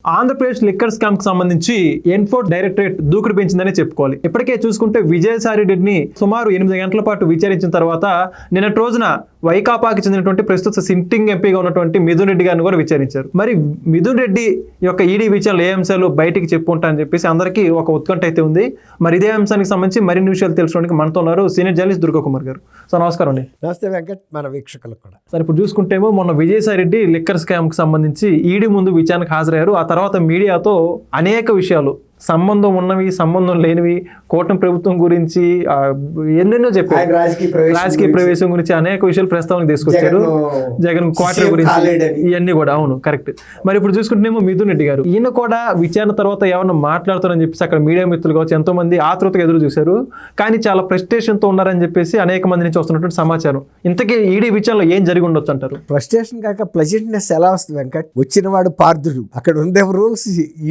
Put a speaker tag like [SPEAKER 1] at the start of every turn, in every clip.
[SPEAKER 1] Andhra Pradesh liquor scam కు సంబంధించి enforce directorate దూకుడు పెంచిందని చెప్పుకోవాలి. ఇప్పటికే చూసుకుంటే విజయసాయి రెడ్డిని సుమారు 8 గంటల పాటు విచారించిన తర్వాత నిన్నటి రోజున వైకాపాకి చెందినటువంటి ప్రస్తుత సిట్టింగ్ ఎంపీగా ఉన్నటువంటి మిథున్ రెడ్డి గారిని కూడా విచారించారు. మరి మిథున్ రెడ్డి యొక్క ఈడీ విచారణలో ఏ అంశాలు బయటికి చెప్పుకుంటా అని చెప్పేసి అందరికీ ఒక ఉత్కంఠ అయితే ఉంది. మరి ఇదే అంశానికి సంబంధించి మరిన్ని విషయాలు తెలుసుకోవడానికి మనతో ఉన్నారు సీనియర్ జర్నలిస్ట్ దుర్గా కుమార్ గారు. సార్ నమస్కారం అండి.
[SPEAKER 2] నమస్తే వెంకట్, మన వీక్షకులకు కూడా.
[SPEAKER 1] సార్ ఇప్పుడు చూసుకుంటేమో మొన్న విజయసాయి రెడ్డి లిక్కర్ స్కామ్ కి సంబంధించి ఈడీ ముందు విచారణకు హాజరయ్యారు. ఆ తర్వాత మీడియాతో అనేక విషయాలు, సంబంధం ఉన్నవి, సంబంధం లేనివి, కూటమి ప్రభుత్వం గురించి ఎన్నెన్నో చెప్పారు. రాజకీయ ప్రవేశం గురించి అనేక విషయాలు ప్రస్తావనకు తీసుకొచ్చారు. జగన్ క్వార్టర్ గురించి ఇవన్నీ కూడా. అవును, కరెక్ట్. మరి ఇప్పుడు చూసుకుంటేనేమో మిథున్ రెడ్డి గారు ఈయన కూడా విచారణ తర్వాత ఏమన్నా మాట్లాడతారని చెప్పేసి అక్కడ మీడియా మిత్రులు కావచ్చు ఎంతో మంది ఆతృతగా ఎదురు చూశారు. కానీ చాలా ఫ్రస్ట్రేషన్తో ఉన్నారని చెప్పేసి అనేక మంది నుంచి వస్తున్నటువంటి సమాచారం. ఇంతకీ ఈడీ విచారణలో ఏం జరిగి ఉండొచ్చు అంటారు?
[SPEAKER 2] ఫ్రస్ట్రేషన్ కాక ప్లెజెంట్నెస్ ఎలా వస్తుంది వెంకట్? వచ్చిన వాడు పార్థుడు, అక్కడ ఉండేవారు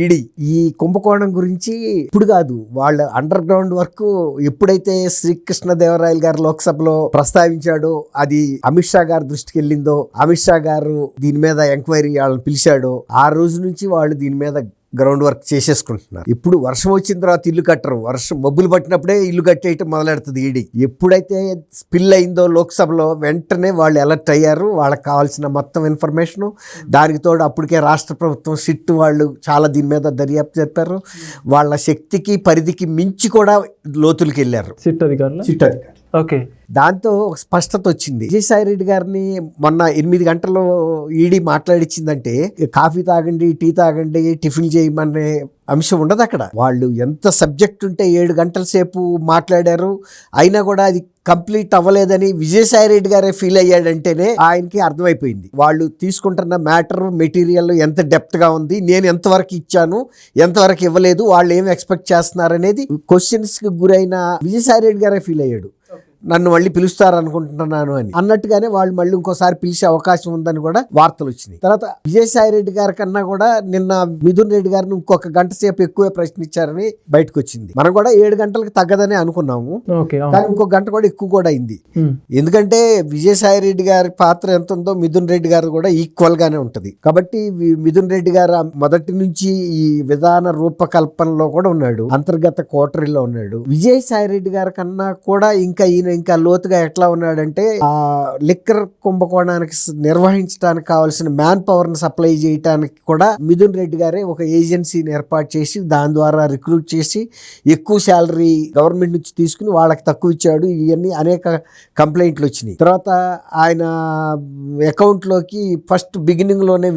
[SPEAKER 2] ఈడీ. ఈ కుంభకోణం గురించి ఇప్పుడు కాదు, వాళ్ళ అండర్ గ్రౌండ్ వర్క్ ఎప్పుడైతే శ్రీకృష్ణదేవరాయలు గారు లోక్సభలో ప్రస్తావించాడో, అది అమిత్ షా గారి దృష్టికి వెళ్ళిందో, అమిత్ షా గారు దీని మీద ఎంక్వైరీ వాళ్ళని పిలిచాడో, ఆ రోజు నుంచి వాళ్ళు దీని మీద గ్రౌండ్ వర్క్ చేసేసుకుంటున్నారు. ఇప్పుడు వర్షం వచ్చిన తర్వాత ఇల్లు కట్టరు, వర్షం మబ్బులు పట్టినప్పుడే ఇల్లు కట్టేయటం మొదలెడుతుంది ఈడీ. ఎప్పుడైతే స్పిల్ అయిందో లోక్సభలో వెంటనే వాళ్ళు అలర్ట్ అయ్యారు. వాళ్ళకి కావాల్సిన మొత్తం ఇన్ఫర్మేషన్, దానికి తోడు అప్పటికే రాష్ట్ర ప్రభుత్వం సిట్ వాళ్ళు చాలా దీని మీద దర్యాప్తు చేస్తారు. వాళ్ళ శక్తికి పరిధికి మించి కూడా లోతులకి వెళ్ళారు సిట్ అధికారులు.
[SPEAKER 1] ఓకే,
[SPEAKER 2] దాంతో ఒక స్పష్టత వచ్చింది. విజయసాయి రెడ్డి గారిని మొన్న 8 గంటలు ఈడీ మాట్లాడిచ్చిందంటే కాఫీ తాగండి, టీ తాగండి, టిఫిన్ చేయమనే అంశం ఉండదు అక్కడ. వాళ్ళు ఎంత సబ్జెక్ట్ ఉంటే 7 గంటల సేపు మాట్లాడారు. అయినా కూడా అది కంప్లీట్ అవ్వలేదని విజయసాయి రెడ్డి గారే ఫీల్ అయ్యాడంటేనే ఆయనకి అర్థమైపోయింది వాళ్ళు తీసుకుంటున్న మ్యాటర్ మెటీరియల్ ఎంత డెప్త్ గా ఉంది, నేను ఎంతవరకు ఇచ్చాను, ఎంతవరకు ఇవ్వలేదు, వాళ్ళు ఏం ఎక్స్పెక్ట్ చేస్తున్నారనేది క్వశ్చన్స్ కి గురైన విజయసాయి రెడ్డి గారే ఫీల్ అయ్యాడు. నన్ను మళ్ళీ పిలుస్తారనుకుంటున్నాను అని అన్నట్టుగానే వాళ్ళు మళ్ళీ ఇంకోసారి పిలిచే అవకాశం ఉందని కూడా వార్తలు వచ్చినాయి. తర్వాత విజయసాయి రెడ్డి గారి కన్నా కూడా నిన్న మిథున్ రెడ్డి గారిని ఇంకొక గంట సేపు ఎక్కువే ప్రశ్నించారని బయటకు వచ్చింది. మనం కూడా 7 గంటలకు తగ్గదని అనుకున్నాము, కానీ ఇంకొక గంట కూడా ఎక్కువ కూడా అయింది. ఎందుకంటే విజయసాయి రెడ్డి గారి పాత్ర ఎంత ఉందో మిథున్ రెడ్డి గారు కూడా ఈక్వల్ గానే ఉంటది. కాబట్టి మిథున్ రెడ్డి గారు మొదటి నుంచి ఈ విధాన రూపకల్పనలో కూడా ఉన్నాడు, అంతర్గత కోటరీలో ఉన్నాడు. విజయసాయి రెడ్డి గారి కన్నా కూడా ఇంకా లోతుగా ఎట్లా ఉన్నాడంటే, ఆ లిక్కర్ కుంభకోణానికి నిర్వహించడానికి కావాల్సిన మ్యాన్ పవర్ ని సప్లై చేయడానికి కూడా మిథున్ రెడ్డి గారే ఒక ఏజెన్సీని ఏర్పాటు చేసి దాని ద్వారా రిక్రూట్ చేసి ఎక్కువ శాలరీ గవర్నమెంట్ నుంచి తీసుకుని వాళ్ళకి తక్కువ ఇచ్చాడు. ఇవన్నీ అనేక కంప్లైంట్లు వచ్చినాయి. తర్వాత ఆయన అకౌంట్ లోకి ఫస్ట్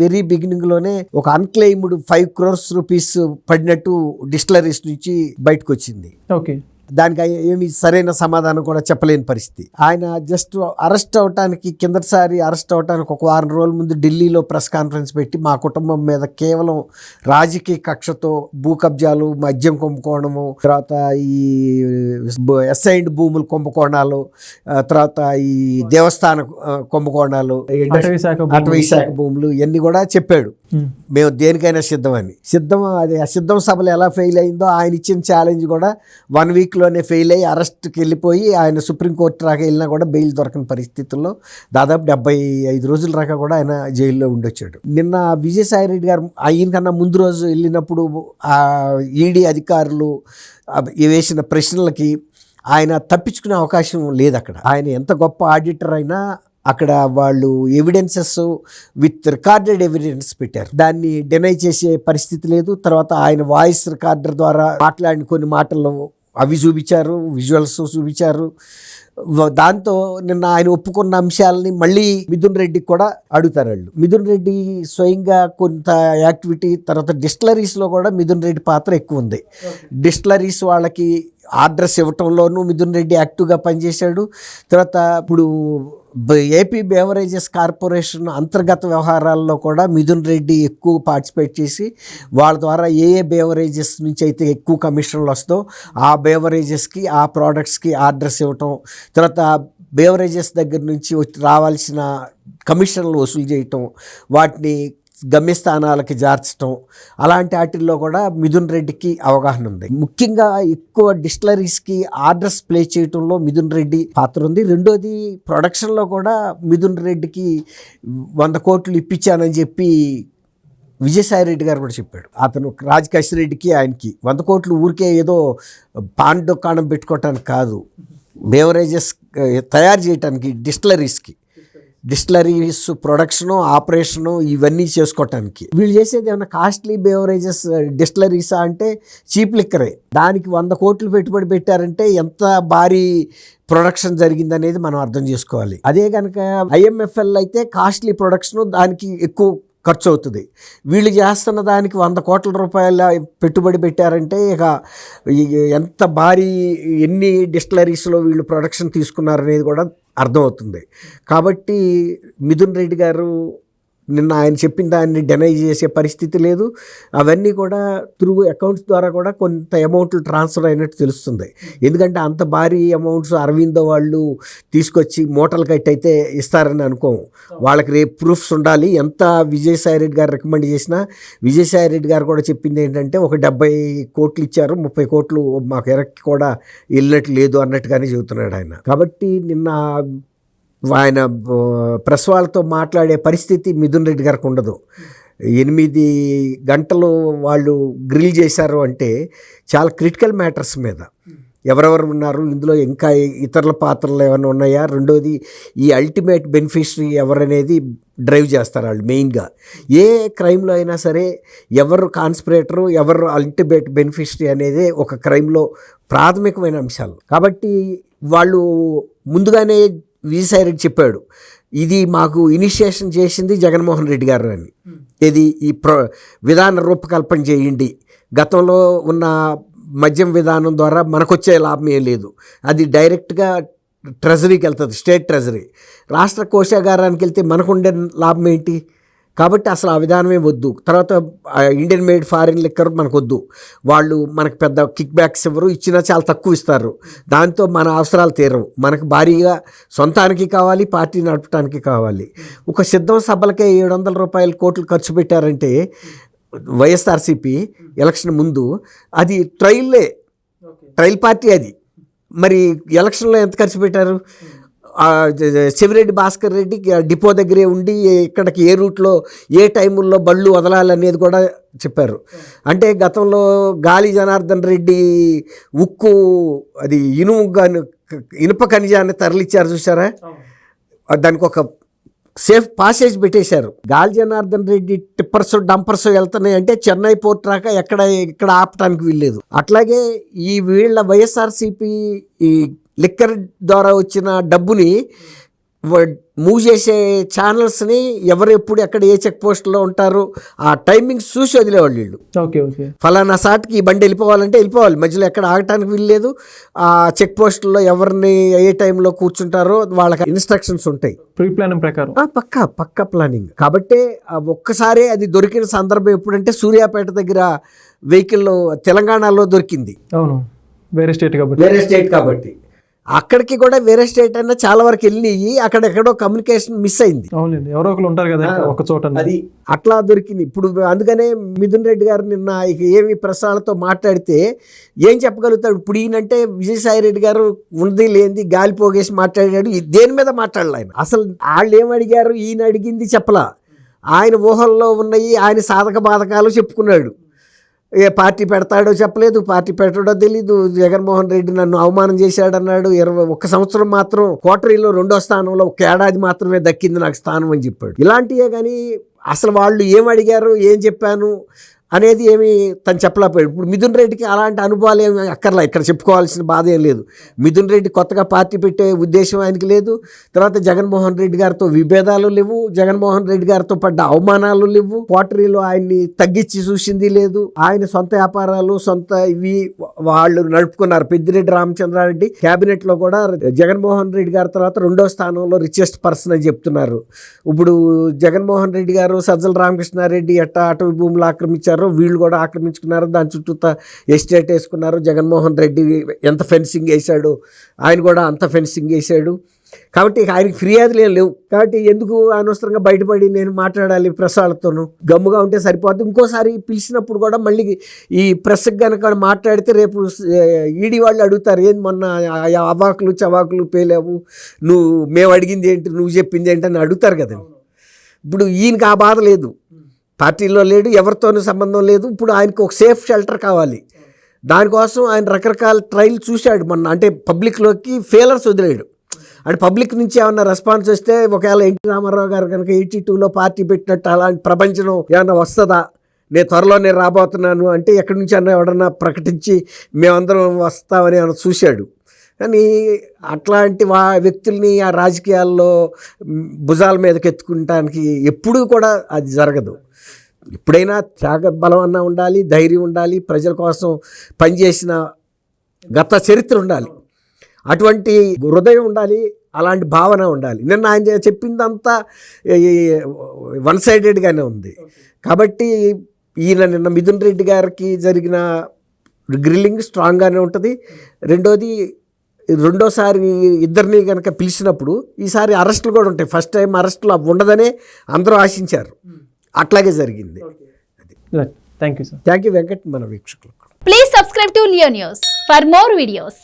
[SPEAKER 2] వెరీ బిగినింగ్ లోనే ఒక అన్క్లెయిమ్డ్ 5 crores రూపీస్ పడినట్టు డిస్టిలరీస్ నుంచి బయటకు వచ్చింది.
[SPEAKER 1] ఓకే,
[SPEAKER 2] దానికి ఏమి సరైన సమాధానం కూడా చెప్పలేని పరిస్థితి. ఆయన జస్ట్ కిందటిసారి అరెస్ట్ అవటానికి ఒక 1 రోజుల ముందు ఢిల్లీలో ప్రెస్ కాన్ఫరెన్స్ పెట్టి మా కుటుంబం మీద కేవలం రాజకీయ కక్షతో భూ కబ్జాలు, మద్యం కుంభకోణము, తర్వాత ఈ అసైన్డ్ భూములు కుంభకోణాలు, తర్వాత ఈ దేవస్థాన కుంభకోణాలు, అటవీ శాఖ భూములు ఇవన్నీ కూడా చెప్పాడు. మేము దేనికైనా అది అసిద్ధం సభలు ఎలా ఫెయిల్ అయిందో ఆయన ఇచ్చిన ఛాలెంజ్ కూడా 1 week లోనే ఫెయిల్ అయ్యి అరెస్ట్కి వెళ్ళిపోయి ఆయన సుప్రీంకోర్టు రాక వెళ్ళినా కూడా బెయిల్ దొరకని పరిస్థితుల్లో దాదాపు 75 రోజుల రాక కూడా ఆయన జైల్లో ఉండొచ్చాడు. నిన్న విజయసాయి రెడ్డి గారు ఆయన కన్నా ముందు రోజు వెళ్ళినప్పుడు ఆ ఈడీ అధికారులు వేసిన ప్రశ్నలకి ఆయన తప్పించుకునే అవకాశం లేదు. అక్కడ ఆయన ఎంత గొప్ప ఆడిటర్ అయినా అక్కడ వాళ్ళు ఎవిడెన్సెస్ విత్ రికార్డెడ్ ఎవిడెన్స్ పెట్టారు, దాన్ని డినై చేసే పరిస్థితి లేదు. తర్వాత ఆయన వాయిస్ రికార్డర్ ద్వారా మాట్లాడిన కొన్ని మాటలు అవి చూపించారు, విజువల్స్ చూపించారు. దాంతో నిన్న ఆయన ఒప్పుకున్న అంశాలని మళ్ళీ మిథున్ రెడ్డికి కూడా అడుగుతారు వాళ్ళు. మిథున్ రెడ్డి స్వయంగా కొంత యాక్టివిటీ, తర్వాత డిస్టిలరీస్ లో కూడా మిథున్ రెడ్డి పాత్ర ఎక్కువ ఉంది. డిస్టిలరీస్ వాళ్ళకి ఆర్డర్స్ ఇవ్వటంలోనూ మిథున్ రెడ్డి యాక్టివ్గా పనిచేశాడు. తర్వాత ఇప్పుడు ఏపీ బేవరేజెస్ కార్పొరేషన్ అంతర్గత వ్యవహారాల్లో కూడా మిథున్ రెడ్డి ఎక్కువ పార్టిసిపేట్ చేసి వాళ్ళ ద్వారా ఏ బేవరేజెస్ నుంచి అయితే ఎక్కువ కమిషన్లు వస్తో ఆ బేవరేజెస్కి, ఆ ప్రోడక్ట్స్కి ఆర్డర్స్ ఇవ్వటం, తర్వాత బేవరేజెస్ దగ్గర నుంచి రావాల్సిన కమిషన్లు వసూలు చేయటం, వాటిని గమ్యస్థానాలకి జార్చటం, అలాంటి వాటిల్లో కూడా మిథున్ రెడ్డికి అవగాహన ఉంది. ముఖ్యంగా ఎక్కువ డిస్టిలరీస్కి ఆర్డర్స్ ప్లే చేయటంలో మిథున్ రెడ్డి పాత్ర ఉంది. రెండోది ప్రొడక్షన్లో కూడా మిథున్ రెడ్డికి 100 కోట్లు ఇప్పించానని చెప్పి విజయసాయి రెడ్డి గారు కూడా చెప్పాడు. అతను రాజకేశ్వర రెడ్డికి ఆయనకి 100 కోట్లు ఊరికే ఏదో పాన్ దుకాణం పెట్టుకోవటానికి కాదు, బేవరేజెస్ తయారు చేయడానికి, డిస్టిలరీస్ ప్రొడక్షను, ఆపరేషను ఇవన్నీ చేసుకోవటానికి. వీళ్ళు చేసేది ఏమన్నా కాస్ట్లీ బేవరేజెస్ డిస్టిలరీసా అంటే చీప్ లిక్కరే. దానికి 100 కోట్లు పెట్టుబడి పెట్టారంటే ఎంత భారీ ప్రొడక్షన్ జరిగిందనేది మనం అర్థం చేసుకోవాలి. అదే కనుక IMFL అయితే కాస్ట్లీ ప్రొడక్షను, దానికి ఎక్కువ ఖర్చు అవుతుంది. వీళ్ళు చేస్తున్న దానికి 100 కోట్ల రూపాయల పెట్టుబడి పెట్టారంటే ఇక ఎంత భారీ ఎన్ని డిస్టిలరీస్లో వీళ్ళు ప్రొడక్షన్ తీసుకున్నారనేది కూడా అర్థమవుతుంది. కాబట్టి మిథున్ రెడ్డి గారు నిన్న ఆయన చెప్పిన దాన్ని డెనై చేసే పరిస్థితి లేదు. అవన్నీ కూడా త్రూ అకౌంట్స్ ద్వారా కూడా కొంత అమౌంట్లు ట్రాన్స్ఫర్ అయినట్టు తెలుస్తుంది. ఎందుకంటే అంత భారీ అమౌంట్స్ అరవిందో వాళ్ళు తీసుకొచ్చి మూటలు కట్టి అయితే ఇస్తారని అనుకోము. వాళ్ళకి రేపు ప్రూఫ్స్ ఉండాలి. ఎంత విజయసాయి రెడ్డి గారు రికమెండ్ చేసినా విజయసాయి రెడ్డి గారు కూడా చెప్పింది ఏంటంటే ఒక 70 కోట్లు ఇచ్చారు, 30 కోట్లు మాకు ఎరక్కి కూడా వెళ్ళినట్టు లేదు అన్నట్టుగానే చెబుతున్నాడు ఆయన. కాబట్టి నిన్న ఆయన ప్రెస్ వాళ్ళతో మాట్లాడే పరిస్థితి మిథున్ రెడ్డి గారికి ఉండదు. 8 గంటలు వాళ్ళు గ్రిల్ చేశారు అంటే చాలా క్రిటికల్ మ్యాటర్స్ మీద ఎవరెవరు ఉన్నారు, ఇందులో ఇంకా ఇతరుల పాత్రలు ఏమైనా ఉన్నాయా, రెండోది ఈ అల్టిమేట్ బెనిఫిషరీ ఎవరనేది డ్రైవ్ చేస్తారు వాళ్ళు. మెయిన్గా ఏ క్రైమ్లో అయినా సరే ఎవరు కాన్స్పిరేటరు, ఎవరు అల్టిమేట్ బెనిఫిషరీ అనేది ఒక క్రైమ్లో ప్రాథమికమైన అంశాలు. కాబట్టి వాళ్ళు ముందుగానే విజయసాయి రెడ్డి చెప్పాడు, ఇది మాకు ఇనిషియేషన్ చేసింది జగన్మోహన్ రెడ్డి గారు అని. ఇది ఈ విధాన రూపకల్పన చేయండి, గతంలో ఉన్న మద్యం విధానం ద్వారా మనకొచ్చే లాభం ఏం లేదు, అది డైరెక్ట్గా ట్రెజరీకి వెళ్తుంది, స్టేట్ ట్రెజరీ. రాష్ట్ర కోశాగారానికి వెళ్తే మనకుండే లాభం ఏంటి? కాబట్టి అసలు ఆ విధానమే వద్దు. తర్వాత ఇండియన్ మేడ్ ఫారిన్ లిక్కర్ మనకు వద్దు, వాళ్ళు మనకు పెద్ద కిక్ బ్యాక్స్ ఇవ్వరు, ఇచ్చినా చాలా తక్కువ ఇస్తారు, దాంతో మన అవసరాలు తీరవు. మనకు భారీగా సొంతానికి కావాలి, పార్టీ నడపడానికి కావాలి. ఒక సిద్ధం సభలకే 700 కోట్లు ఖర్చు పెట్టారంటే వైఎస్ఆర్సీపీ ఎలక్షన్ ముందు, అది ట్రయల్ పార్టీ అది. మరి ఎలక్షన్లో ఎంత ఖర్చు పెట్టారు? చెవిరెడ్డి భాస్కర్ రెడ్డి డిపో దగ్గరే ఉండి ఇక్కడికి ఏ రూట్లో ఏ టైముల్లో బళ్ళు వదలాలనేది కూడా చెప్పారు. అంటే గతంలో గాలి జనార్దన్ రెడ్డి ఉక్కు అది ఇనుప ఖనిజాన్ని తరలిచ్చారు చూసారా, దానికి ఒక సేఫ్ పాసేజ్ పెట్టేశారు. గాలి జనార్దన్ రెడ్డి టిప్పర్స్ డంపర్స్ వెళ్తున్నాయి అంటే చెన్నై పోర్ట్ రాక ఇక్కడ ఆపటానికి వీల్లేదు. అట్లాగే ఈ వీళ్ళ వైఎస్ఆర్సీపీ ఈ లిక్కర్ ద్వారా వచ్చిన డబ్బుని మూవ్ చేసే ఛానల్స్ని ఎవరు ఎప్పుడు ఎక్కడ ఏ చెక్ పోస్ట్లో ఉంటారు ఆ టైమింగ్స్ చూసి వదిలేవాళ్ళు వీళ్ళు. ఫలానా సాట్కి ఈ బండి వెళ్ళిపోవాలంటే వెళ్ళిపోవాలి, మధ్యలో ఎక్కడ ఆగటానికి వీల్లేదు. ఆ చెక్ పోస్టుల్లో ఎవరిని ఏ టైంలో కూర్చుంటారో వాళ్ళకి ఇన్స్ట్రక్షన్స్ ఉంటాయి,
[SPEAKER 1] ప్రీ ప్లానింగ్ ప్రకారం.
[SPEAKER 2] పక్కా ప్లానింగ్. కాబట్టి ఒక్కసారి అది దొరికిన సందర్భం ఎప్పుడంటే సూర్యాపేట దగ్గర వెహికల్లో తెలంగాణలో దొరికింది.
[SPEAKER 1] అవును, వేరే స్టేట్
[SPEAKER 2] కాబట్టి అక్కడికి కూడా వేరే స్టేట్ అయినా చాలా వరకు వెళ్ళినాయి, అక్కడెక్కడో కమ్యూనికేషన్ మిస్ అయింది.
[SPEAKER 1] అవునండి, ఎవరో ఒకరు ఉంటారు కదా ఒక చోట, అది
[SPEAKER 2] అట్లా దొరికింది. ఇప్పుడు అందుకనే మిథున్ రెడ్డి గారు నిన్న ఇక ఏమి ప్రసారాలతో మాట్లాడితే ఏం చెప్పగలుగుతాడు? ఇప్పుడు ఈయనంటే విజయసాయి రెడ్డి గారు ఉంది లేనిది గాలి పోగేసి మాట్లాడాడు, దేని మీద మాట్లాడాలి ఆయన? అసలు వాళ్ళు ఏం అడిగారు, ఈయన అడిగింది చెప్పలా. ఆయన ఊహల్లో ఉన్నాయి, ఆయన సాధక బాధకాలు చెప్పుకున్నాడు. ఏ పార్టీ పెడతాడో చెప్పలేదు, పార్టీ పెట్టడో తెలీదు. జగన్మోహన్ రెడ్డి నన్ను అవమానం చేశాడన్నాడు. 21 సంవత్సరం మాత్రం కోటరీలో 2వ స్థానంలో 1 ఏడాది మాత్రమే దక్కింది నాకు స్థానం అని చెప్పాడు. ఇలాంటివే కానీ అసలు వాళ్ళు ఏం అడిగారు, ఏం చెప్పాను అనేది ఏమి తను చెప్పలేకపోయాడు. ఇప్పుడు మిథున్ రెడ్డికి అలాంటి అనుభవాలు ఏమి అక్కర్లా, ఇక్కడ చెప్పుకోవాల్సిన బాధ ఏం లేదు. మిథున్ రెడ్డి కొత్తగా పార్టీ పెట్టే ఉద్దేశం ఆయనకి లేదు. తర్వాత జగన్మోహన్ రెడ్డి గారితో విభేదాలు లేవు, జగన్మోహన్ రెడ్డి గారితో పడ్డ అవమానాలు లేవు, కోటరీలో ఆయన్ని తగ్గించి చూసింది లేదు. ఆయన సొంత వ్యాపారాలు సొంత ఇవి వాళ్ళు నడుపుకున్నారు. పెద్దిరెడ్డి రామచంద్రారెడ్డి క్యాబినెట్ లో కూడా జగన్మోహన్ రెడ్డి గారి తర్వాత 2వ స్థానంలో రిచెస్ట్ పర్సన్ అని చెప్తున్నారు. ఇప్పుడు జగన్మోహన్ రెడ్డి గారు సజ్జల రామకృష్ణారెడ్డి ఎట్టా అటవీ భూములు ఆక్రమించారు, వీళ్ళు కూడా ఆక్రమించుకున్నారు, దాని చుట్టూ ఎస్టేట్ వేసుకున్నారు. జగన్మోహన్ రెడ్డి ఎంత ఫెన్సింగ్ వేశాడు, ఆయన కూడా అంత ఫెన్సింగ్ వేశాడు. కాబట్టి ఆయనకి ఫిర్యాదులు ఏం లేవు. కాబట్టి ఎందుకు అనవసరంగా బయటపడి నేను మాట్లాడాలి ప్రసారాలతోనూ? గమ్ముగా ఉంటే సరిపోతుంది. ఇంకోసారి పిలిచినప్పుడు కూడా మళ్ళీ ఈ ప్రెస్కి కనుక మాట్లాడితే రేపు ఈడీ వాళ్ళు అడుగుతారు, ఏంది మొన్న అవాకులు చవాకులు పేలేవు, మేము అడిగింది ఏంటి, నువ్వు చెప్పింది ఏంటి అని అడుగుతారు కదా. ఇప్పుడు ఈయనకి ఆ బాధ లేదు. పార్టీలో లేడు, ఎవరితోనూ సంబంధం లేదు. ఇప్పుడు ఆయనకు ఒక సేఫ్ షెల్టర్ కావాలి. దానికోసం ఆయన రకరకాల ట్రైల్ చూశాడు మొన్న. అంటే పబ్లిక్లోకి ఫెయిలర్స్ వదిలేడు. అంటే పబ్లిక్ నుంచి ఏమన్నా రెస్పాన్స్ వస్తే ఒకవేళ ఎన్టీ రామారావు గారు కనుక 82లో పార్టీ పెట్టినట్టు అలాంటి ప్రపంచం ఏమన్నా వస్తుందా, నేను త్వరలోనే రాబోతున్నాను అంటే ఎక్కడి నుంచి అన్నా ఎవడన్నా ప్రకటించి మేమందరం వస్తామని ఆయన చూశాడు. కానీ అట్లాంటి వ్యక్తుల్ని ఆ రాజకీయాల్లో భుజాల మీదకి ఎత్తుకుంటానికి ఎప్పుడూ కూడా అది జరగదు. ఎప్పుడైనా త్యాగ బలం అన్నా ఉండాలి, ధైర్యం ఉండాలి, ప్రజల కోసం పనిచేసిన గత చరిత్ర ఉండాలి, అటువంటి హృదయం ఉండాలి, అలాంటి భావన ఉండాలి. నిన్న ఆయన చెప్పిందంతా వన్ సైడెడ్గానే ఉంది. కాబట్టి ఈయన నిన్న మిథున్ రెడ్డి గారికి జరిగిన గ్రిల్లింగ్ స్ట్రాంగ్గానే ఉంటుంది. రెండోసారి ఇద్దరిని కనుక పిలిచినప్పుడు ఈసారి అరెస్టులు కూడా ఉంటాయి. ఫస్ట్ టైం అరెస్టులు ఉండదనే అందరూ ఆశించారు, అట్లాగే జరిగింది.
[SPEAKER 1] Thank you sir.
[SPEAKER 2] Thank you Venkat. మన వీక్షకులకు
[SPEAKER 3] please subscribe to Leo news for more videos.